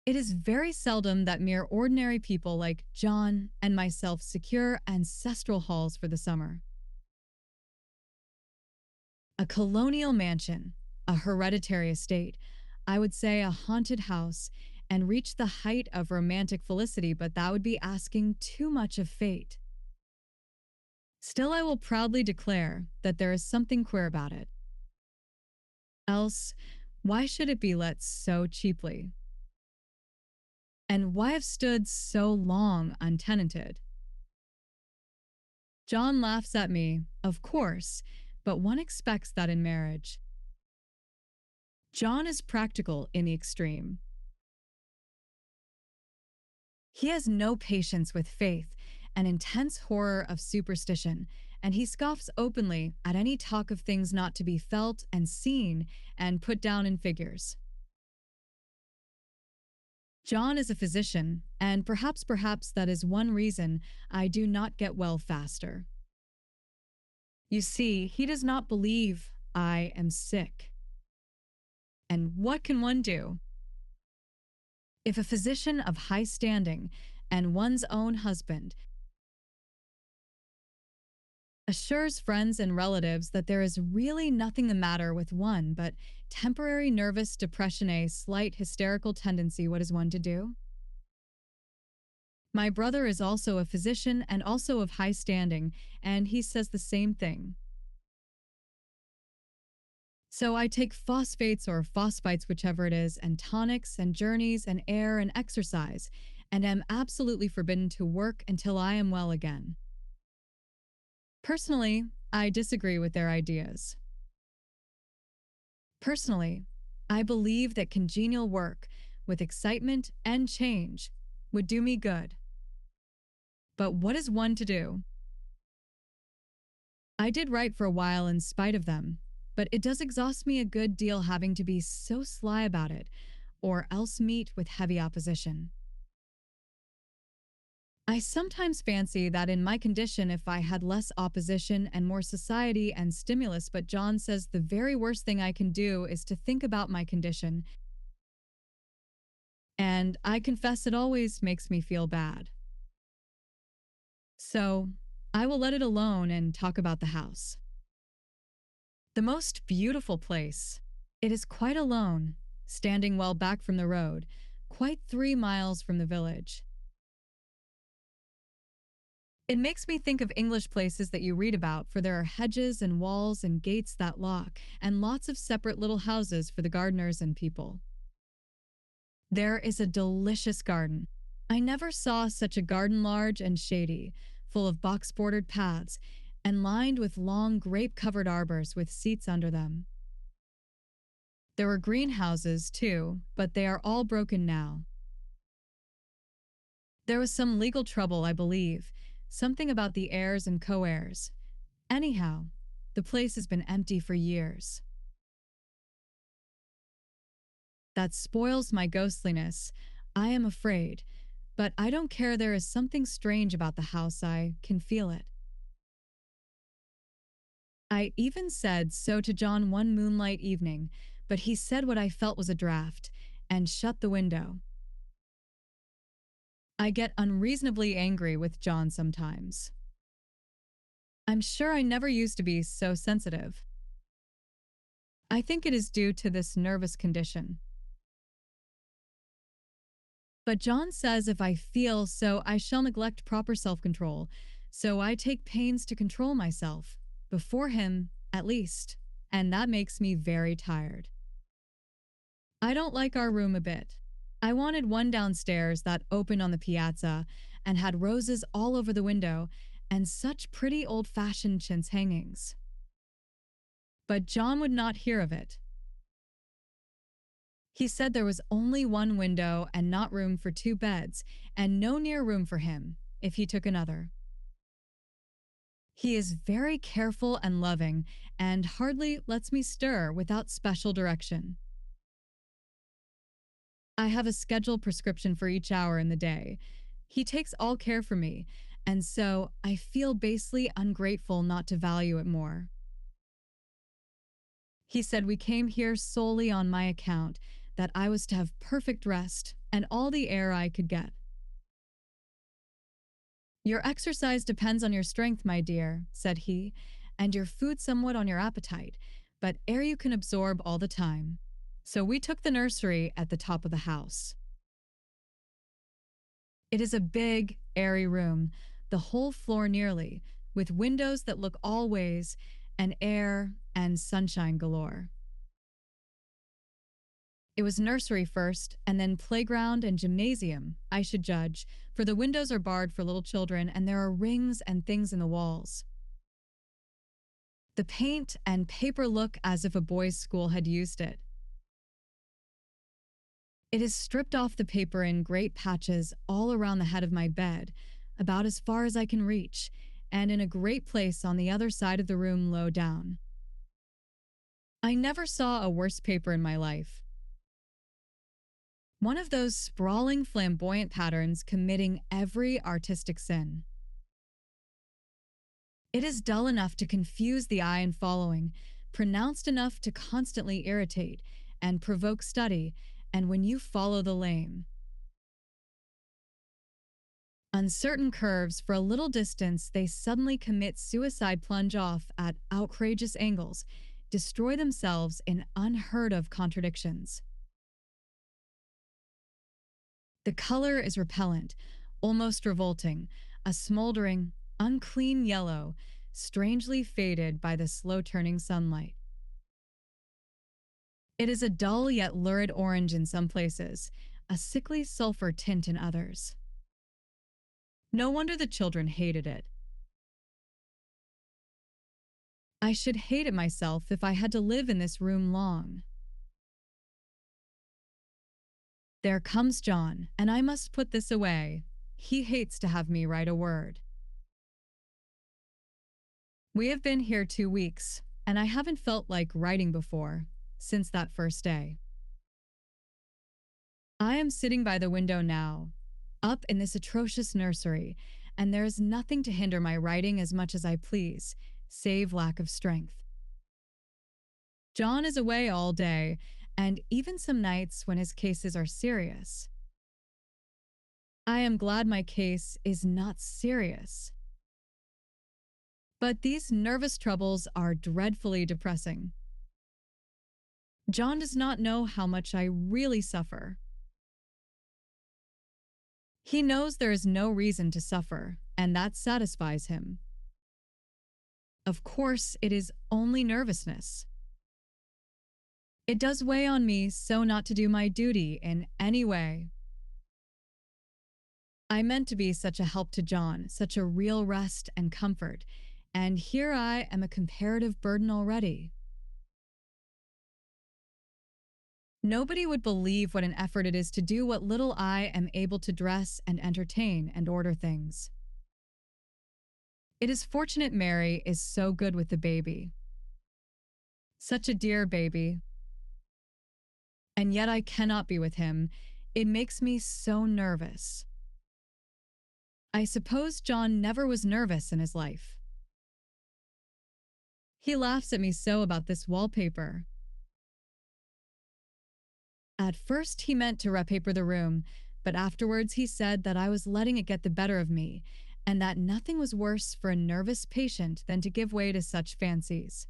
It is very seldom that mere ordinary people like John and myself secure ancestral halls for the summer. A colonial mansion, a hereditary estate, I would say a haunted house, and reach the height of romantic felicity, but that would be asking too much of fate. Still, I will proudly declare that there is something queer about it. Else, why should it be let so cheaply? And why have stood so long untenanted? John laughs at me, of course, but one expects that in marriage. John is practical in the extreme. He has no patience with faith, an intense horror of superstition, and he scoffs openly at any talk of things not to be felt and seen and put down in figures. John is a physician, and perhaps that is one reason I do not get well faster. You see, he does not believe I am sick. And what can one do? If a physician of high standing and one's own husband assures friends and relatives that there is really nothing the matter with one but temporary nervous depression, a slight hysterical tendency, what is one to do? My brother is also a physician and also of high standing, and he says the same thing. So I take phosphates or phosphites, whichever it is, and tonics and journeys and air and exercise, and am absolutely forbidden to work until I am well again. Personally, I disagree with their ideas. Personally, I believe that congenial work with excitement and change would do me good. But what is one to do? I did write for a while in spite of them, but it does exhaust me a good deal having to be so sly about it, or else meet with heavy opposition. I sometimes fancy that in my condition, if I had less opposition and more society and stimulus, but John says the very worst thing I can do is to think about my condition, and I confess it always makes me feel bad. So, I will let it alone and talk about the house. The most beautiful place. It is quite alone, standing well back from the road, quite 3 miles from the village. It makes me think of English places that you read about, for there are hedges and walls and gates that lock, and lots of separate little houses for the gardeners and people. There is a delicious garden. I never saw such a garden, large and shady, full of box-bordered paths, and lined with long grape-covered arbors with seats under them. There were greenhouses, too, but they are all broken now. There was some legal trouble, I believe, something about the heirs and co-heirs. Anyhow, the place has been empty for years. That spoils my ghostliness, I am afraid, but I don't care. There is something strange about the house. I can feel it. I even said so to John one moonlight evening, but he said what I felt was a draught, and shut the window. I get unreasonably angry with John sometimes. I'm sure I never used to be so sensitive. I think it is due to this nervous condition. But John says if I feel so, I shall neglect proper self-control, so I take pains to control myself, before him, at least, and that makes me very tired. I don't like our room a bit. I wanted one downstairs that opened on the piazza and had roses all over the window and such pretty old-fashioned chintz hangings. But John would not hear of it. He said there was only one window and not room for 2 beds, and no near room for him if he took another. He is very careful and loving, and hardly lets me stir without special direction. I have a scheduled prescription for each hour in the day. He takes all care for me, and so I feel basely ungrateful not to value it more. He said we came here solely on my account, that I was to have perfect rest and all the air I could get. Your exercise depends on your strength, my dear, said he, and your food somewhat on your appetite, but air you can absorb all the time. So we took the nursery at the top of the house. It is a big, airy room, the whole floor nearly, with windows that look all ways, and air and sunshine galore. It was nursery first, and then playground and gymnasium, I should judge, for the windows are barred for little children and there are rings and things in the walls. The paint and paper look as if a boys' school had used it. It is stripped off the paper in great patches all around the head of my bed, about as far as I can reach, and in a great place on the other side of the room low down. I never saw a worse paper in my life. One of those sprawling, flamboyant patterns committing every artistic sin. It is dull enough to confuse the eye in following, pronounced enough to constantly irritate and provoke study, and when you follow the lame. Uncertain curves, for a little distance, they suddenly commit suicide plunge off at outrageous angles, destroy themselves in unheard of contradictions. The color is repellent, almost revolting, a smoldering, unclean yellow, strangely faded by the slow turning sunlight. It is a dull yet lurid orange in some places, a sickly sulfur tint in others. No wonder the children hated it. I should hate it myself if I had to live in this room long. There comes John, and I must put this away. He hates to have me write a word. We have been here 2 weeks, and I haven't felt like writing before, since that first day. I am sitting by the window now, up in this atrocious nursery, and there is nothing to hinder my writing as much as I please, save lack of strength. John is away all day, and even some nights when his cases are serious. I am glad my case is not serious. But these nervous troubles are dreadfully depressing. John does not know how much I really suffer. He knows there is no reason to suffer, and that satisfies him. Of course, it is only nervousness. It does weigh on me so not to do my duty in any way. I meant to be such a help to John, such a real rest and comfort, and here I am a comparative burden already. Nobody would believe what an effort it is to do what little I am able to dress and entertain and order things. It is fortunate Mary is so good with the baby. Such a dear baby. And yet I cannot be with him. It makes me so nervous. I suppose John never was nervous in his life. He laughs at me so about this wallpaper. At first he meant to repaper the room, but afterwards he said that I was letting it get the better of me, and that nothing was worse for a nervous patient than to give way to such fancies.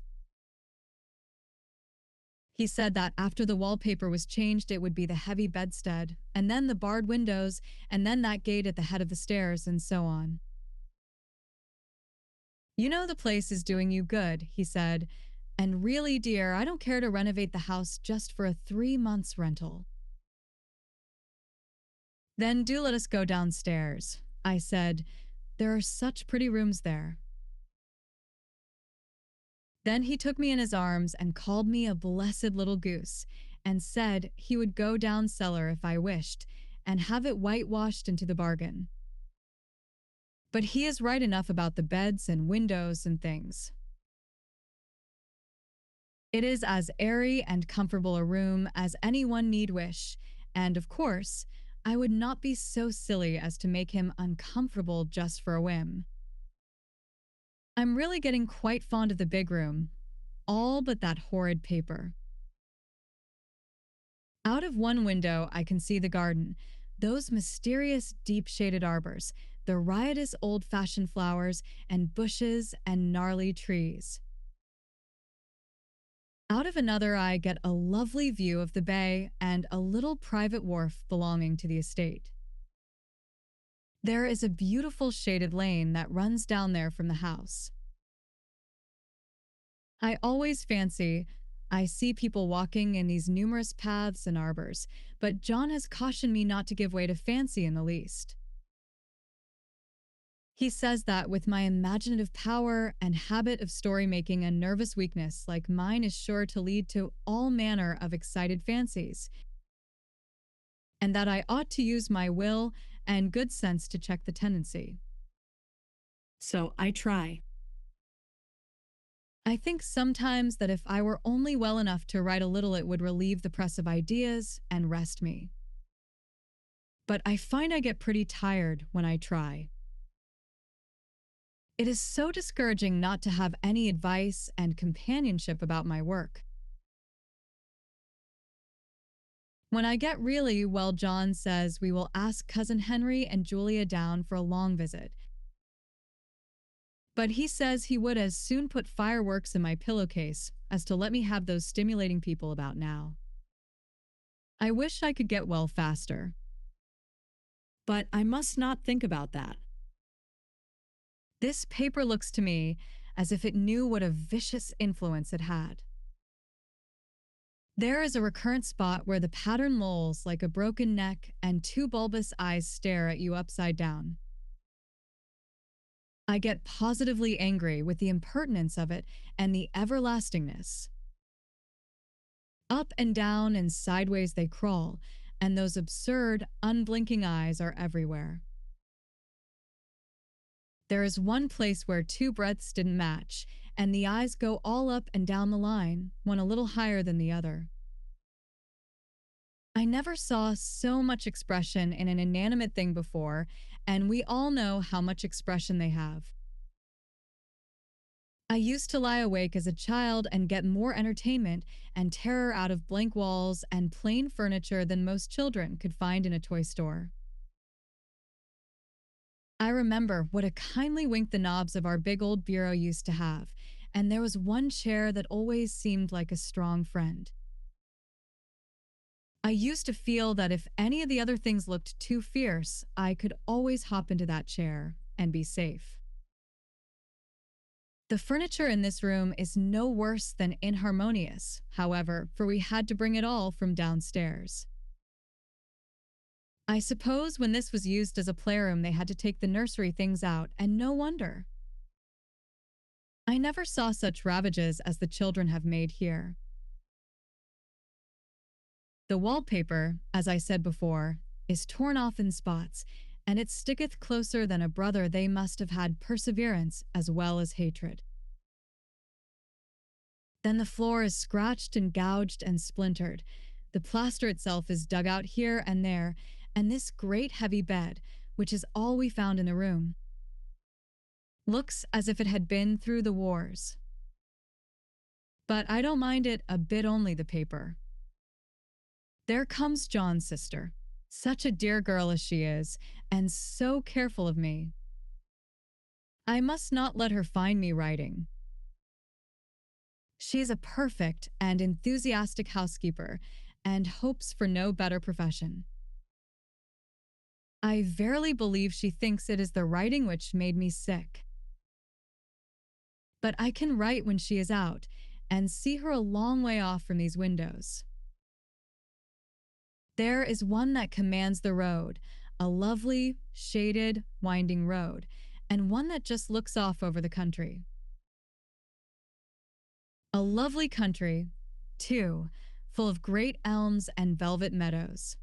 He said that after the wallpaper was changed, it would be the heavy bedstead, and then the barred windows, and then that gate at the head of the stairs, and so on. You know the place is doing you good, he said, and really, dear, I don't care to renovate the house just for a 3 months rental. Then do let us go downstairs, I said. There are such pretty rooms there. Then he took me in his arms and called me a blessed little goose, and said he would go down cellar if I wished, and have it whitewashed into the bargain. But he is right enough about the beds and windows and things. It is as airy and comfortable a room as anyone need wish, and of course, I would not be so silly as to make him uncomfortable just for a whim. I'm really getting quite fond of the big room, all but that horrid paper. Out of one window, I can see the garden, those mysterious deep shaded arbors, the riotous old fashioned flowers, and bushes and gnarly trees. Out of another, I get a lovely view of the bay and a little private wharf belonging to the estate. There is a beautiful shaded lane that runs down there from the house. I always fancy I see people walking in these numerous paths and arbors, but John has cautioned me not to give way to fancy in the least. He says that with my imaginative power and habit of story making and nervous weakness like mine is sure to lead to all manner of excited fancies, and that I ought to use my will and good sense to check the tendency. So I try. I think sometimes that if I were only well enough to write a little, it would relieve the press of ideas and rest me. But I find I get pretty tired when I try. It is so discouraging not to have any advice and companionship about my work. When I get really well, John says we will ask Cousin Henry and Julia down for a long visit. But he says he would as soon put fireworks in my pillowcase as to let me have those stimulating people about now. I wish I could get well faster. But I must not think about that. This paper looks to me as if it knew what a vicious influence it had. There is a recurrent spot where the pattern lolls like a broken neck and two bulbous eyes stare at you upside down. I get positively angry with the impertinence of it and the everlastingness. Up and down and sideways they crawl, and those absurd, unblinking eyes are everywhere. There is one place where two breadths didn't match, and the eyes go all up and down the line, one a little higher than the other. I never saw so much expression in an inanimate thing before, and we all know how much expression they have. I used to lie awake as a child and get more entertainment and terror out of blank walls and plain furniture than most children could find in a toy store. I remember what a kindly wink the knobs of our big old bureau used to have, and there was one chair that always seemed like a strong friend. I used to feel that if any of the other things looked too fierce, I could always hop into that chair and be safe. The furniture in this room is no worse than inharmonious, however, for we had to bring it all from downstairs. I suppose when this was used as a playroom, they had to take the nursery things out, and no wonder. I never saw such ravages as the children have made here. The wallpaper, as I said before, is torn off in spots, and it sticketh closer than a brother. They must have had perseverance as well as hatred. Then the floor is scratched and gouged and splintered. The plaster itself is dug out here and there, and this great heavy bed, which is all we found in the room, looks as if it had been through the wars. But I don't mind it a bit, only the paper. There comes John's sister. Such a dear girl as she is, and so careful of me. I must not let her find me writing. She is a perfect and enthusiastic housekeeper, and hopes for no better profession. I verily believe she thinks it is the writing which made me sick. But I can write when she is out, and see her a long way off from these windows. There is one that commands the road, a lovely, shaded, winding road, and one that just looks off over the country. A lovely country, too, full of great elms and velvet meadows.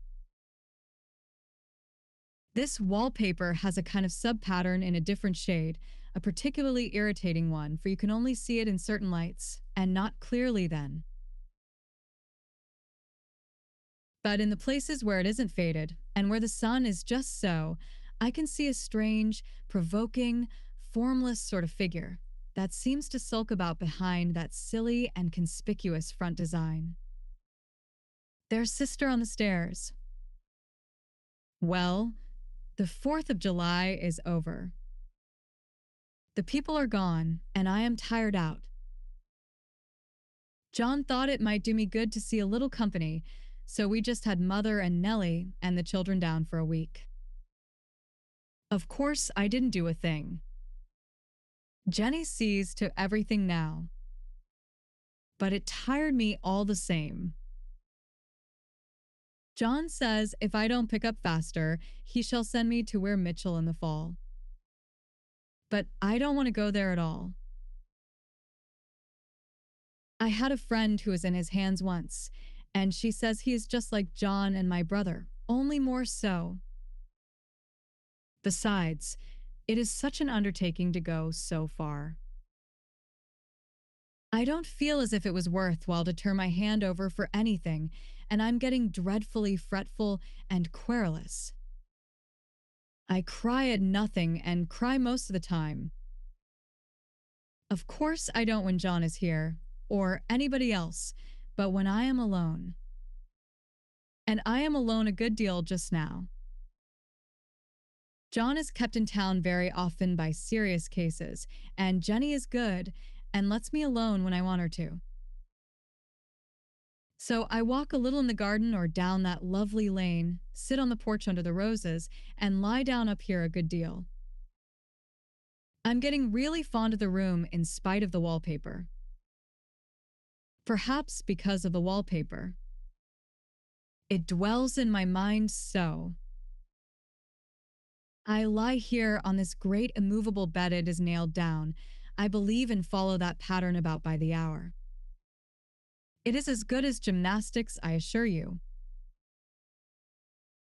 This wallpaper has a kind of sub-pattern in a different shade, a particularly irritating one, for you can only see it in certain lights, and not clearly then. But in the places where it isn't faded, and where the sun is just so, I can see a strange, provoking, formless sort of figure that seems to sulk about behind that silly and conspicuous front design. Their sister on the stairs. Well, the 4th of July is over. The people are gone, and I am tired out. John thought it might do me good to see a little company, so we just had Mother and Nellie and the children down for a week. Of course, I didn't do a thing. Jenny sees to everything now. But it tired me all the same. John says if I don't pick up faster, he shall send me to where Mitchell in the fall. But I don't want to go there at all. I had a friend who was in his hands once, and she says he is just like John and my brother, only more so. Besides, it is such an undertaking to go so far. I don't feel as if it was worthwhile to turn my hand over for anything, and I'm getting dreadfully fretful and querulous. I cry at nothing and cry most of the time. Of course, I don't when John is here, or anybody else, but when I am alone. And I am alone a good deal just now. John is kept in town very often by serious cases, and Jenny is good and lets me alone when I want her to. So I walk a little in the garden or down that lovely lane, sit on the porch under the roses, and lie down up here a good deal. I'm getting really fond of the room in spite of the wallpaper. Perhaps because of the wallpaper. It dwells in my mind so. I lie here on this great immovable bed it is nailed down. I believe and follow that pattern about by the hour. It is as good as gymnastics, I assure you.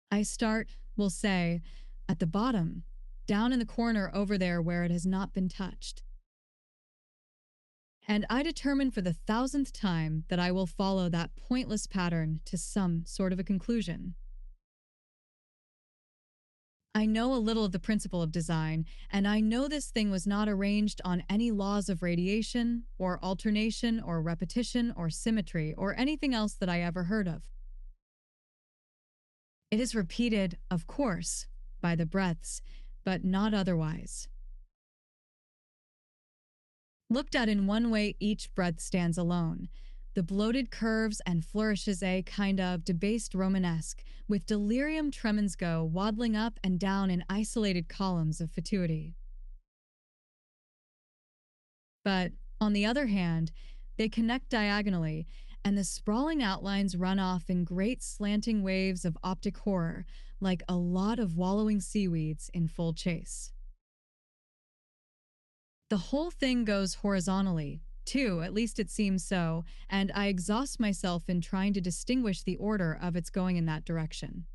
I start, we'll say, at the bottom, down in the corner over there where it has not been touched. And I determine for the 1,000th time that I will follow that pointless pattern to some sort of a conclusion. I know a little of the principle of design, and I know this thing was not arranged on any laws of radiation, or alternation, or repetition, or symmetry, or anything else that I ever heard of. It is repeated, of course, by the breaths, but not otherwise. Looked at in one way, each breadth stands alone. The bloated curves and flourishes a kind of debased Romanesque, with delirium tremens go waddling up and down in isolated columns of fatuity. But, on the other hand, they connect diagonally, and the sprawling outlines run off in great slanting waves of optic horror, like a lot of wallowing seaweeds in full chase. The whole thing goes horizontally, too, at least it seems so, and I exhaust myself in trying to distinguish the order of its going in that direction.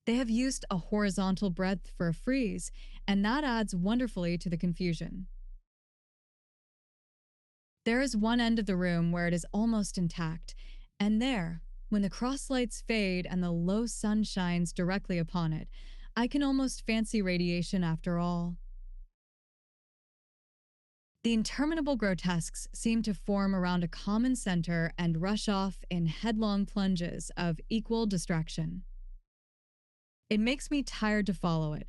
They have used a horizontal breadth for a frieze, and that adds wonderfully to the confusion. There is one end of the room where it is almost intact, and there, when the cross lights fade and the low sun shines directly upon it, I can almost fancy radiation after all. The interminable grotesques seem to form around a common center and rush off in headlong plunges of equal distraction. It makes me tired to follow it.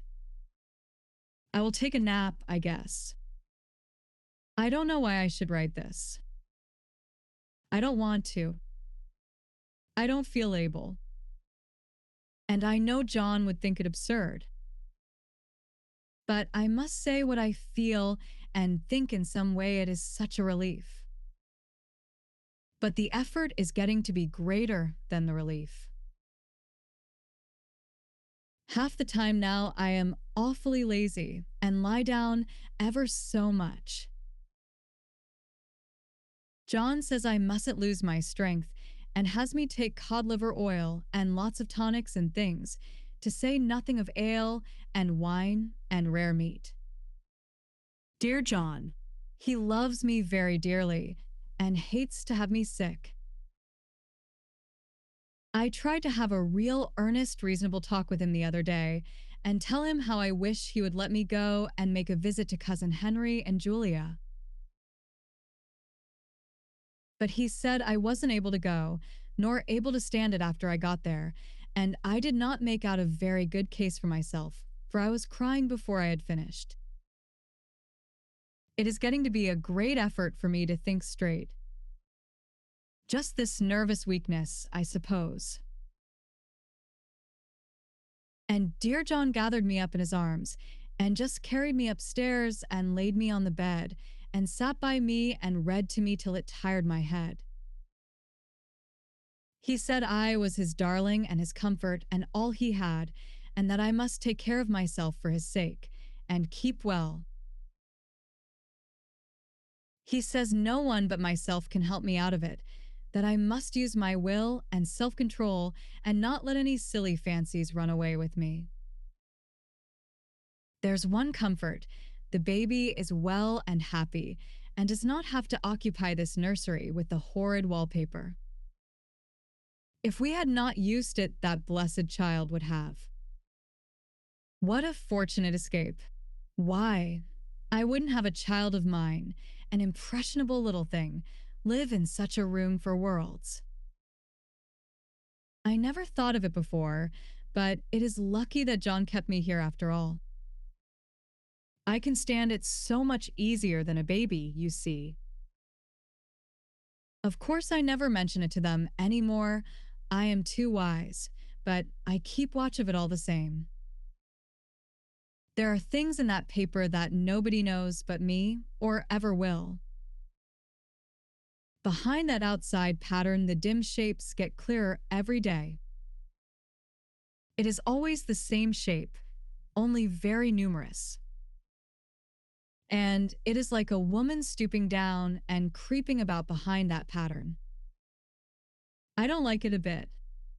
I will take a nap, I guess. I don't know why I should write this. I don't want to. I don't feel able. And I know John would think it absurd. But I must say what I feel and think in some way it is such a relief. But the effort is getting to be greater than the relief. Half the time now I am awfully lazy and lie down ever so much. John says I mustn't lose my strength and has me take cod liver oil and lots of tonics and things, to say nothing of ale and wine and rare meat. Dear John, he loves me very dearly and hates to have me sick. I tried to have a real earnest, reasonable talk with him the other day and tell him how I wish he would let me go and make a visit to Cousin Henry and Julia. But he said I wasn't able to go nor able to stand it after I got there, and I did not make out a very good case for myself, for I was crying before I had finished. It is getting to be a great effort for me to think straight. Just this nervous weakness, I suppose. And dear John gathered me up in his arms and just carried me upstairs and laid me on the bed and sat by me and read to me till it tired my head. He said I was his darling and his comfort and all he had, and that I must take care of myself for his sake and keep well. He says no one but myself can help me out of it, that I must use my will and self control and not let any silly fancies run away with me. There's one comfort: the baby is well and happy and does not have to occupy this nursery with the horrid wallpaper. If we had not used it, that blessed child would have. What a fortunate escape. Why? I wouldn't have a child of mine, an impressionable little thing, live in such a room for worlds. I never thought of it before, but it is lucky that John kept me here after all. I can stand it so much easier than a baby, you see. Of course, I never mention it to them anymore. I am too wise, but I keep watch of it all the same. There are things in that paper that nobody knows but me, or ever will. Behind that outside pattern, the dim shapes get clearer every day. It is always the same shape, only very numerous. And it is like a woman stooping down and creeping about behind that pattern. I don't like it a bit.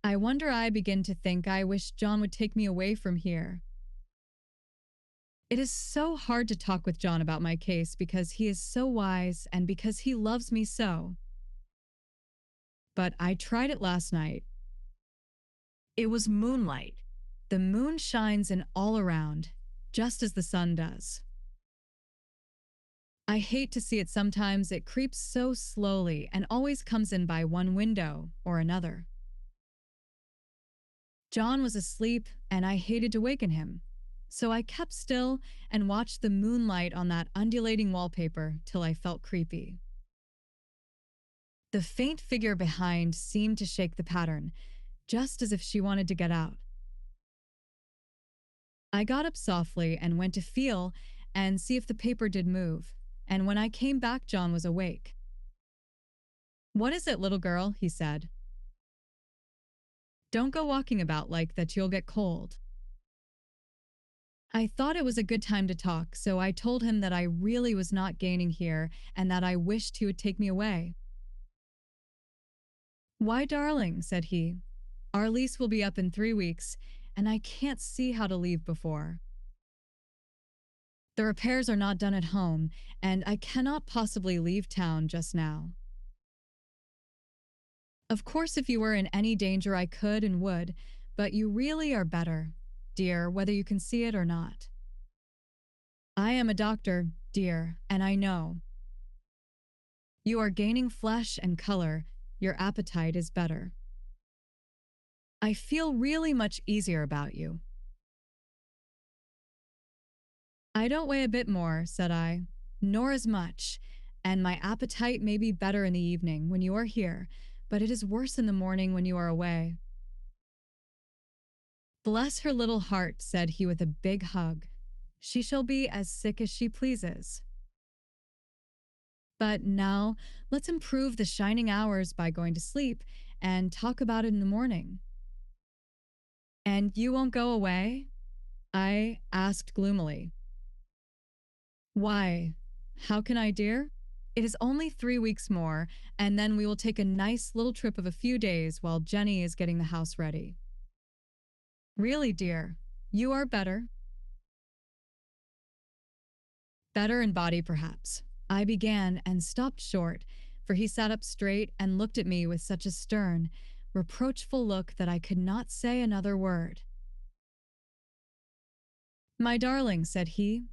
I wonder, I begin to think I wish John would take me away from here. It is so hard to talk with John about my case because he is so wise and because he loves me so. But I tried it last night. It was moonlight. The moon shines in all around, just as the sun does. I hate to see it sometimes. It creeps so slowly and always comes in by one window or another. John was asleep and I hated to waken him, so I kept still and watched the moonlight on that undulating wallpaper till I felt creepy. The faint figure behind seemed to shake the pattern, just as if she wanted to get out. I got up softly and went to feel and see if the paper did move, and when I came back, John was awake. "What is it, little girl?" he said. "Don't go walking about like that, you'll get cold." I thought it was a good time to talk, so I told him that I really was not gaining here and that I wished he would take me away. "Why, darling," said he, "our lease will be up in 3 weeks, and I can't see how to leave before. The repairs are not done at home, and I cannot possibly leave town just now. Of course, if you were in any danger, I could and would, but you really are better, dear, whether you can see it or not. I am a doctor, dear, and I know. You are gaining flesh and color. Your appetite is better. I feel really much easier about you." "I don't weigh a bit more," said I, "nor as much, and my appetite may be better in the evening when you are here, but it is worse in the morning when you are away." "Bless her little heart," said he with a big hug. "She shall be as sick as she pleases. But now let's improve the shining hours by going to sleep and talk about it in the morning." "And you won't go away?" I asked gloomily. "Why, how can I, dear? It is only 3 weeks more, and then we will take a nice little trip of a few days while Jenny is getting the house ready." "Really, dear, you are better?" "Better in body, perhaps." I began and stopped short, for he sat up straight and looked at me with such a stern, reproachful look that I could not say another word. "My darling," said he,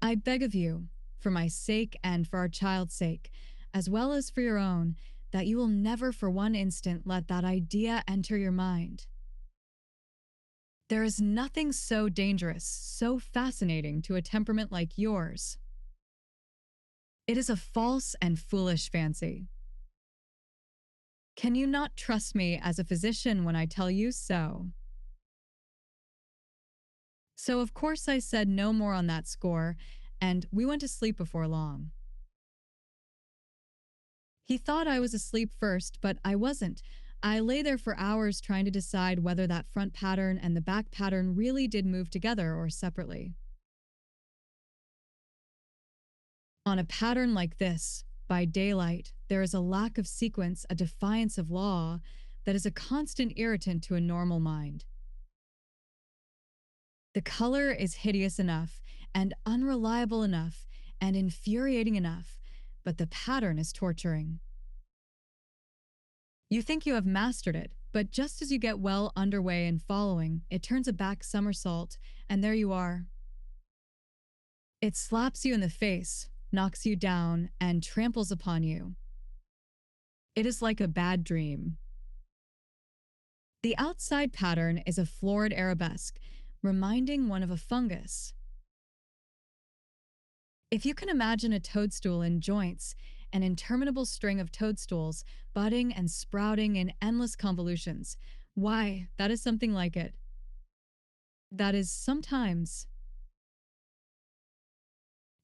"I beg of you, for my sake and for our child's sake, as well as for your own, that you will never for one instant let that idea enter your mind. There is nothing so dangerous, so fascinating to a temperament like yours. It is a false and foolish fancy. Can you not trust me as a physician when I tell you so? So, of course, I said no more on that score, and we went to sleep before long. He thought I was asleep first, but I wasn't. I lay there for hours trying to decide whether that front pattern and the back pattern really did move together or separately. On a pattern like this, by daylight, there is a lack of sequence, a defiance of law that is a constant irritant to a normal mind. The color is hideous enough and unreliable enough and infuriating enough, but the pattern is torturing. You think you have mastered it, but just as you get well underway in following, it turns a back somersault, and there you are. It slaps you in the face, knocks you down, and tramples upon you. It is like a bad dream. The outside pattern is a florid arabesque, reminding one of a fungus. If you can imagine a toadstool in joints, an interminable string of toadstools budding and sprouting in endless convolutions, why, that is something like it. That is sometimes.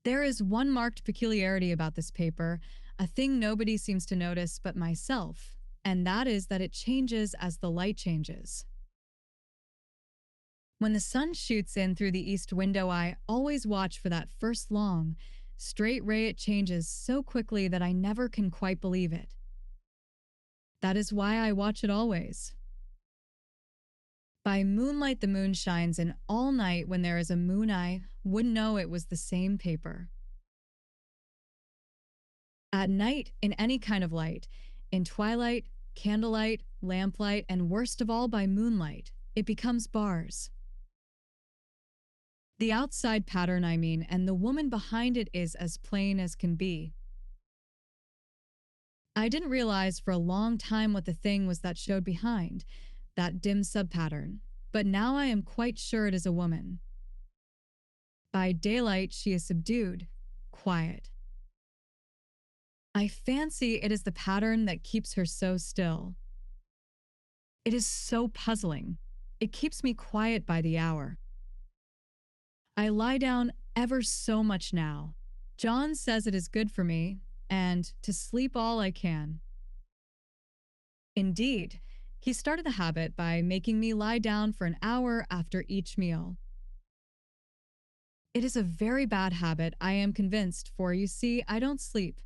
There is one marked peculiarity about this paper, a thing nobody seems to notice but myself, and that is that it changes as the light changes. When the sun shoots in through the east window, I always watch for that first long, straight ray it changes so quickly that I never can quite believe it. That is why I watch it always. By moonlight the moon shines, and all night when there is a moon I wouldn't know it was the same paper. At night, in any kind of light, in twilight, candlelight, lamplight, and worst of all by moonlight, it becomes bars. The outside pattern, I mean, and the woman behind it is as plain as can be. I didn't realize for a long time what the thing was that showed behind, that dim subpattern, but now I am quite sure it is a woman. By daylight, she is subdued, quiet. I fancy it is the pattern that keeps her so still. It is so puzzling. It keeps me quiet by the hour. I lie down ever so much now. John says it is good for me, and to sleep all I can. Indeed, he started the habit by making me lie down for an hour after each meal. It is a very bad habit, I am convinced, for you see, I don't sleep.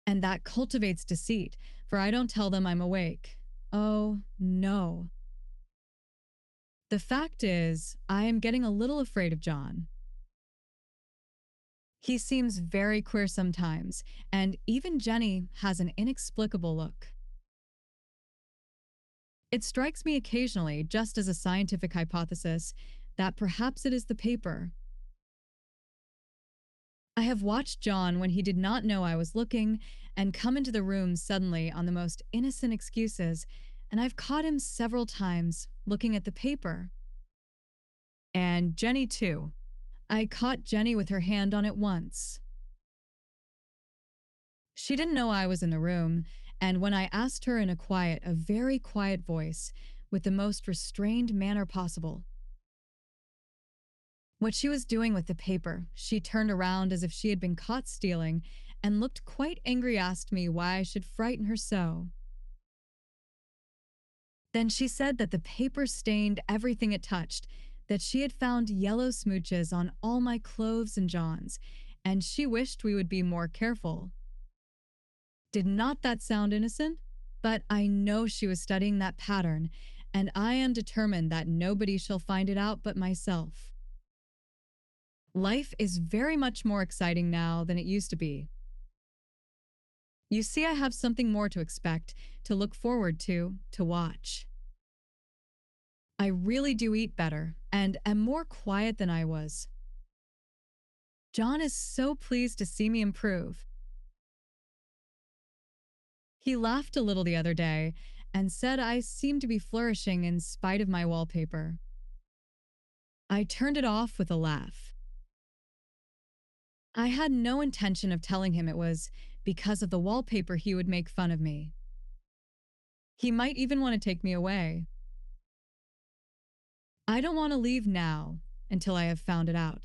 And that cultivates deceit, for I don't tell them I'm awake. Oh, no. The fact is, I am getting a little afraid of John. He seems very queer sometimes, and even Jenny has an inexplicable look. It strikes me occasionally, just as a scientific hypothesis, that perhaps it is the paper. I have watched John when he did not know I was looking and come into the room suddenly on the most innocent excuses, and I've caught him several times looking at the paper. And Jenny, too. I caught Jenny with her hand on it once. She didn't know I was in the room, and when I asked her in a very quiet voice, with the most restrained manner possible, what she was doing with the paper, she turned around as if she had been caught stealing and looked quite angry, asked me why I should frighten her so. Then she said that the paper stained everything it touched, that she had found yellow smooches on all my clothes and John's, and she wished we would be more careful. Did not that sound innocent? But I know she was studying that pattern, and I am determined that nobody shall find it out but myself. Life is very much more exciting now than it used to be. You see, I have something more to expect, to look forward to watch. I really do eat better and am more quiet than I was. John is so pleased to see me improve. He laughed a little the other day and said I seemed to be flourishing in spite of my wallpaper. I turned it off with a laugh. I had no intention of telling him it was because of the wallpaper he would make fun of me. He might even want to take me away. I don't want to leave now until I have found it out.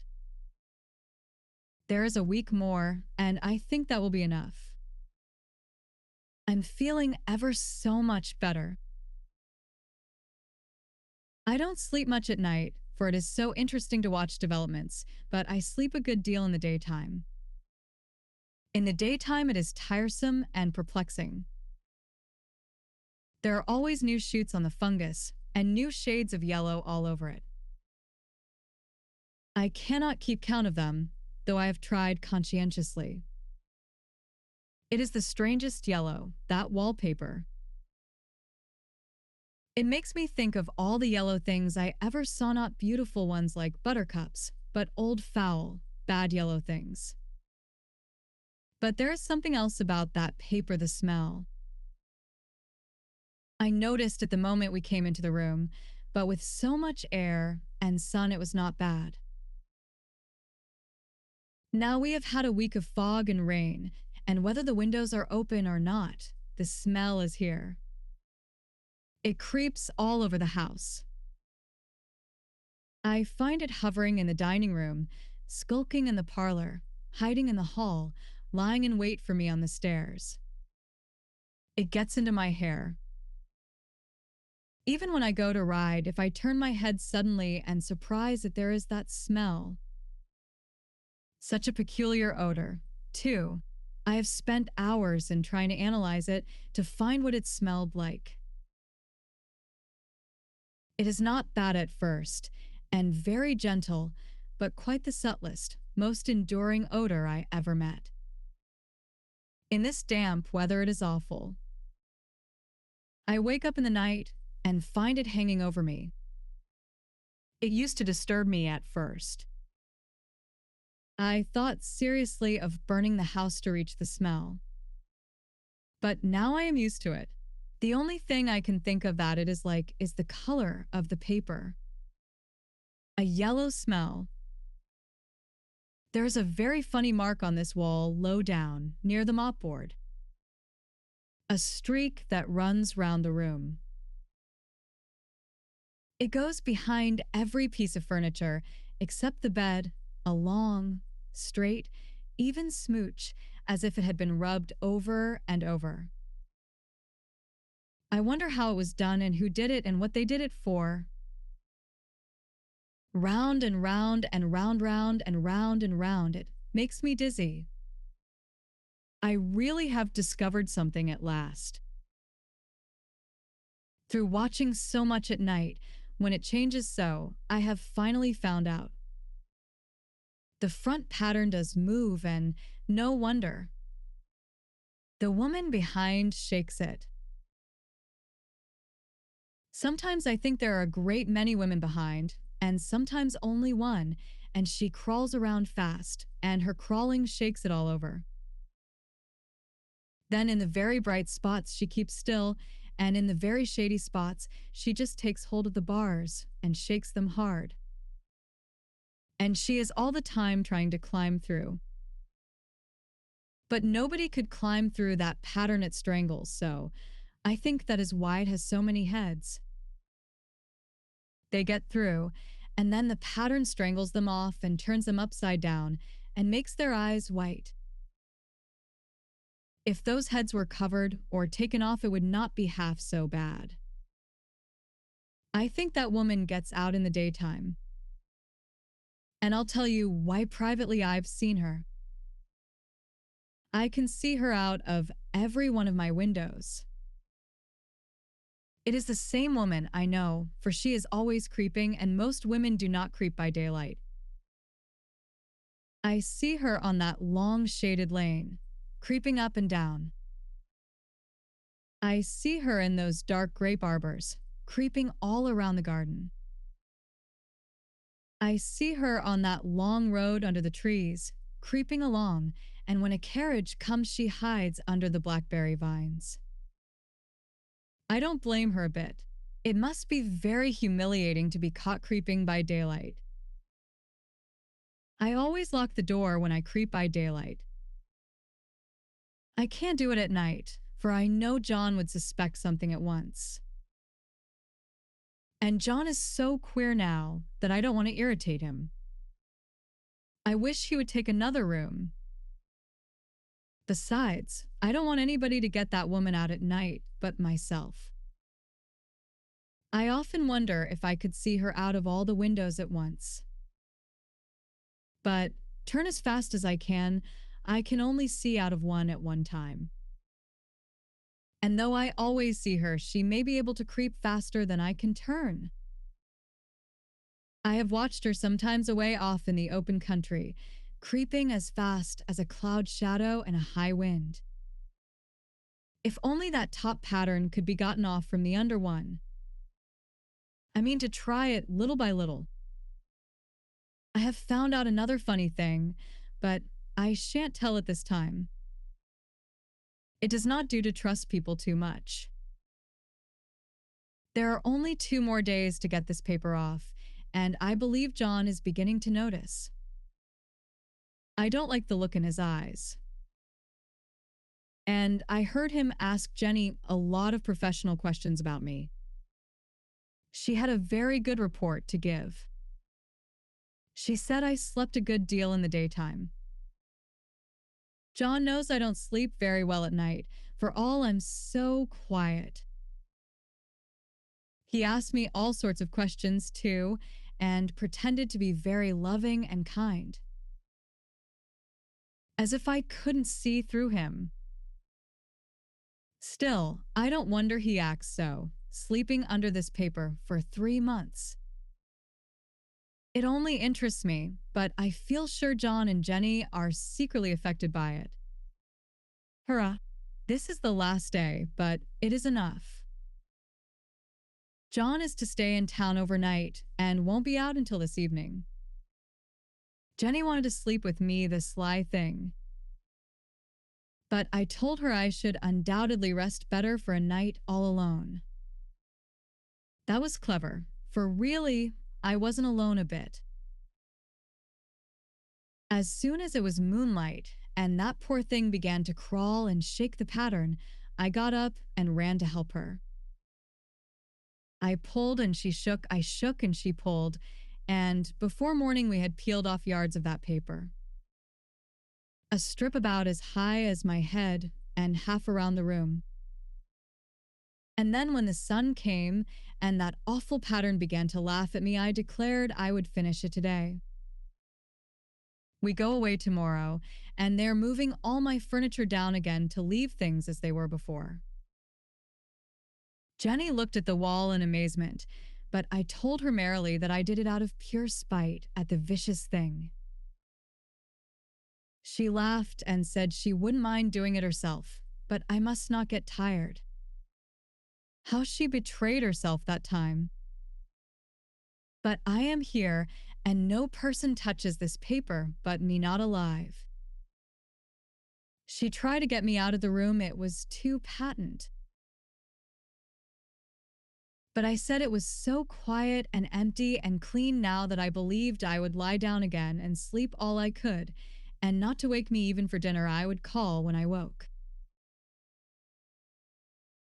There is a week more, and I think that will be enough. I'm feeling ever so much better. I don't sleep much at night, for it is so interesting to watch developments, but I sleep a good deal in the daytime. In the daytime, it is tiresome and perplexing. There are always new shoots on the fungus and new shades of yellow all over it. I cannot keep count of them, though I have tried conscientiously. It is the strangest yellow, that wallpaper. It makes me think of all the yellow things I ever saw, not beautiful ones like buttercups, but old foul, bad yellow things. But there is something else about that paper, the smell. I noticed at the moment we came into the room, but with so much air and sun, it was not bad. Now we have had a week of fog and rain, and whether the windows are open or not, the smell is here. It creeps all over the house. I find it hovering in the dining room, skulking in the parlor, hiding in the hall, lying in wait for me on the stairs. It gets into my hair. Even when I go to ride, if I turn my head suddenly and surprise that there is that smell. Such a peculiar odor, too. I have spent hours in trying to analyze it to find what it smelled like. It is not bad at first, and very gentle, but quite the subtlest, most enduring odor I ever met. In this damp weather, it is awful. I wake up in the night and find it hanging over me. It used to disturb me at first. I thought seriously of burning the house to reach the smell. But now I am used to it. The only thing I can think of that it is like is the color of the paper. A yellow smell. There's a very funny mark on this wall low down, near the mopboard. A streak that runs round the room. It goes behind every piece of furniture, except the bed, a long, straight, even smooch, as if it had been rubbed over and over. I wonder how it was done and who did it and what they did it for. Round and round and round, round and round and round, it makes me dizzy. I really have discovered something at last. Through watching so much at night, when it changes so, I have finally found out. The front pattern does move, and no wonder. The woman behind shakes it. Sometimes I think there are a great many women behind, and sometimes only one, and she crawls around fast, and her crawling shakes it all over. Then in the very bright spots, she keeps still, and in the very shady spots, she just takes hold of the bars and shakes them hard. And she is all the time trying to climb through. But nobody could climb through that pattern it strangles, so I think that is why it has so many heads. They get through, and then the pattern strangles them off and turns them upside down and makes their eyes white. If those heads were covered or taken off, it would not be half so bad. I think that woman gets out in the daytime. And I'll tell you why privately I've seen her. I can see her out of every one of my windows. It is the same woman, I know, for she is always creeping, and most women do not creep by daylight. I see her on that long shaded lane, creeping up and down. I see her in those dark grape arbors, creeping all around the garden. I see her on that long road under the trees, creeping along, and when a carriage comes, she hides under the blackberry vines. I don't blame her a bit. It must be very humiliating to be caught creeping by daylight. I always lock the door when I creep by daylight. I can't do it at night, for I know John would suspect something at once. And John is so queer now that I don't want to irritate him. I wish he would take another room. Besides, I don't want anybody to get that woman out at night but myself. I often wonder if I could see her out of all the windows at once. But turn as fast as I can only see out of one at one time. And though I always see her, she may be able to creep faster than I can turn. I have watched her sometimes away off in the open country, creeping as fast as a cloud shadow in a high wind. If only that top pattern could be gotten off from the under one. I mean to try it little by little. I have found out another funny thing, but I shan't tell it this time. It does not do to trust people too much. There are only 2 more days to get this paper off, and I believe John is beginning to notice. I don't like the look in his eyes. And I heard him ask Jenny a lot of professional questions about me. She had a very good report to give. She said I slept a good deal in the daytime. John knows I don't sleep very well at night, for all I'm so quiet. He asked me all sorts of questions, too, and pretended to be very loving and kind. As if I couldn't see through him. Still, I don't wonder he acts so, sleeping under this paper for 3 months. It only interests me, but I feel sure John and Jenny are secretly affected by it. Hurrah! This is the last day, but it is enough. John is to stay in town overnight and won't be out until this evening. Jenny wanted to sleep with me, the sly thing. But I told her I should undoubtedly rest better for a night all alone. That was clever, for really, I wasn't alone a bit. As soon as it was moonlight and that poor thing began to crawl and shake the pattern, I got up and ran to help her. I pulled and she shook, I shook and she pulled, and before morning we had peeled off yards of that paper. A strip about as high as my head and half around the room. And then when the sun came and that awful pattern began to laugh at me, I declared I would finish it today. We go away tomorrow, and they're moving all my furniture down again to leave things as they were before. Jenny looked at the wall in amazement, but I told her merrily that I did it out of pure spite at the vicious thing. She laughed and said she wouldn't mind doing it herself, but I must not get tired. How she betrayed herself that time. But I am here, and no person touches this paper but me not alive. She tried to get me out of the room, it was too patent. But I said it was so quiet and empty and clean now that I believed I would lie down again and sleep all I could, and not to wake me even for dinner I would call when I woke.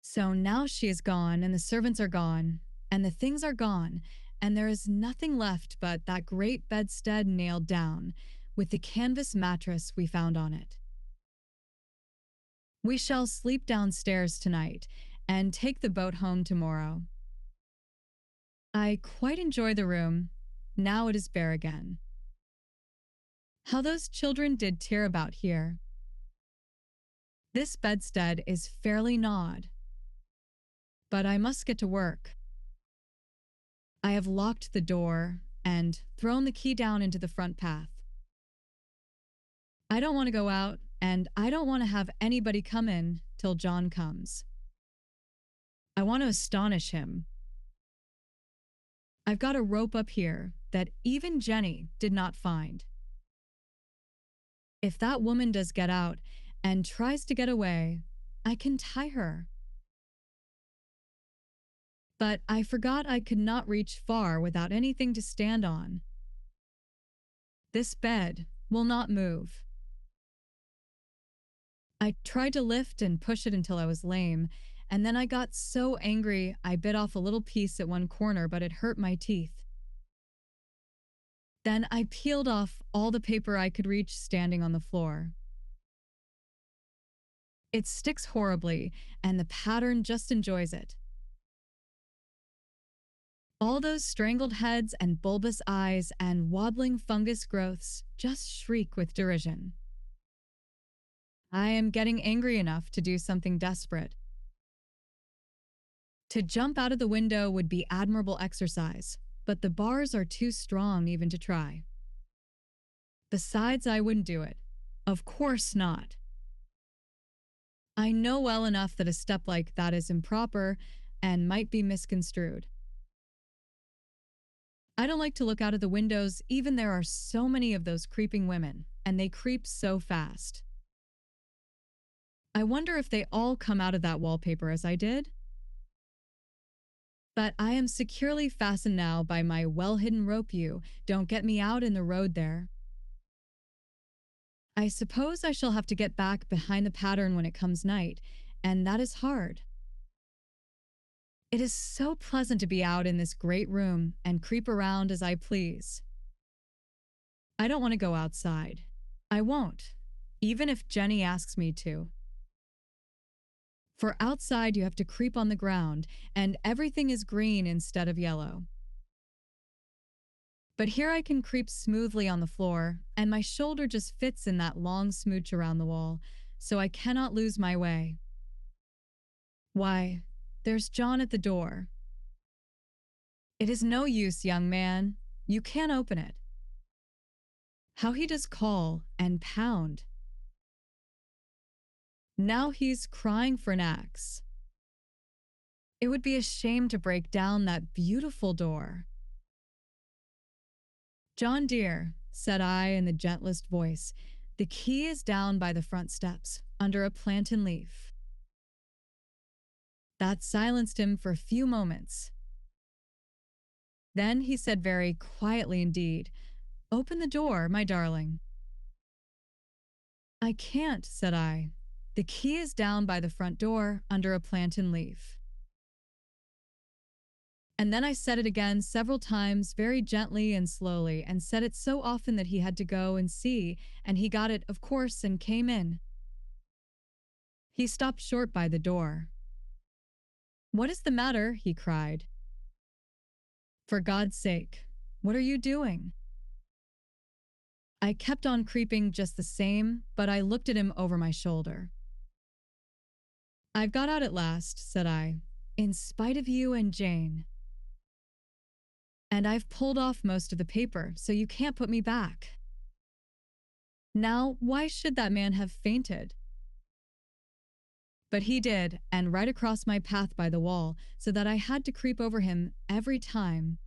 So now she is gone, and the servants are gone, and the things are gone, and there is nothing left but that great bedstead nailed down, with the canvas mattress we found on it. We shall sleep downstairs tonight, and take the boat home tomorrow. I quite enjoy the room. Now it is bare again. How those children did tear about here. This bedstead is fairly gnawed. But I must get to work. I have locked the door and thrown the key down into the front path. I don't want to go out, and I don't want to have anybody come in till John comes. I want to astonish him. I've got a rope up here that even Jenny did not find. If that woman does get out and tries to get away, I can tie her. But I forgot I could not reach far without anything to stand on. This bed will not move. I tried to lift and push it until I was lame, and then I got so angry I bit off a little piece at one corner, but it hurt my teeth. Then I peeled off all the paper I could reach standing on the floor. It sticks horribly, and the pattern just enjoys it. All those strangled heads and bulbous eyes and waddling fungus growths just shriek with derision. I am getting angry enough to do something desperate. To jump out of the window would be admirable exercise, but the bars are too strong even to try. Besides, I wouldn't do it. Of course not. I know well enough that a step like that is improper and might be misconstrued. I don't like to look out of the windows, even there are so many of those creeping women, and they creep so fast. I wonder if they all come out of that wallpaper as I did? But I am securely fastened now by my well-hidden rope. You don't get me out in the road there. I suppose I shall have to get back behind the pattern when it comes night, and that is hard. It is so pleasant to be out in this great room and creep around as I please. I don't want to go outside. I won't, even if Jenny asks me to. For outside you have to creep on the ground, and everything is green instead of yellow. But here I can creep smoothly on the floor, and my shoulder just fits in that long smooch around the wall, so I cannot lose my way. Why, there's John at the door. It is no use, young man. You can't open it. How he does call and pound. Now he's crying for an axe. It would be a shame to break down that beautiful door. John dear, said I in the gentlest voice, the key is down by the front steps, under a plantain leaf. That silenced him for a few moments. Then he said very quietly indeed, open the door, my darling. I can't, said I. The key is down by the front door, under a plantain leaf. And then I said it again several times, very gently and slowly, and said it so often that he had to go and see, and he got it, of course, and came in. He stopped short by the door. What is the matter? He cried. For God's sake, what are you doing? I kept on creeping just the same, but I looked at him over my shoulder. I've got out at last, said I, in spite of you and Jane. And I've pulled off most of the paper, so you can't put me back. Now, why should that man have fainted? But he did, and right across my path by the wall, so that I had to creep over him every time.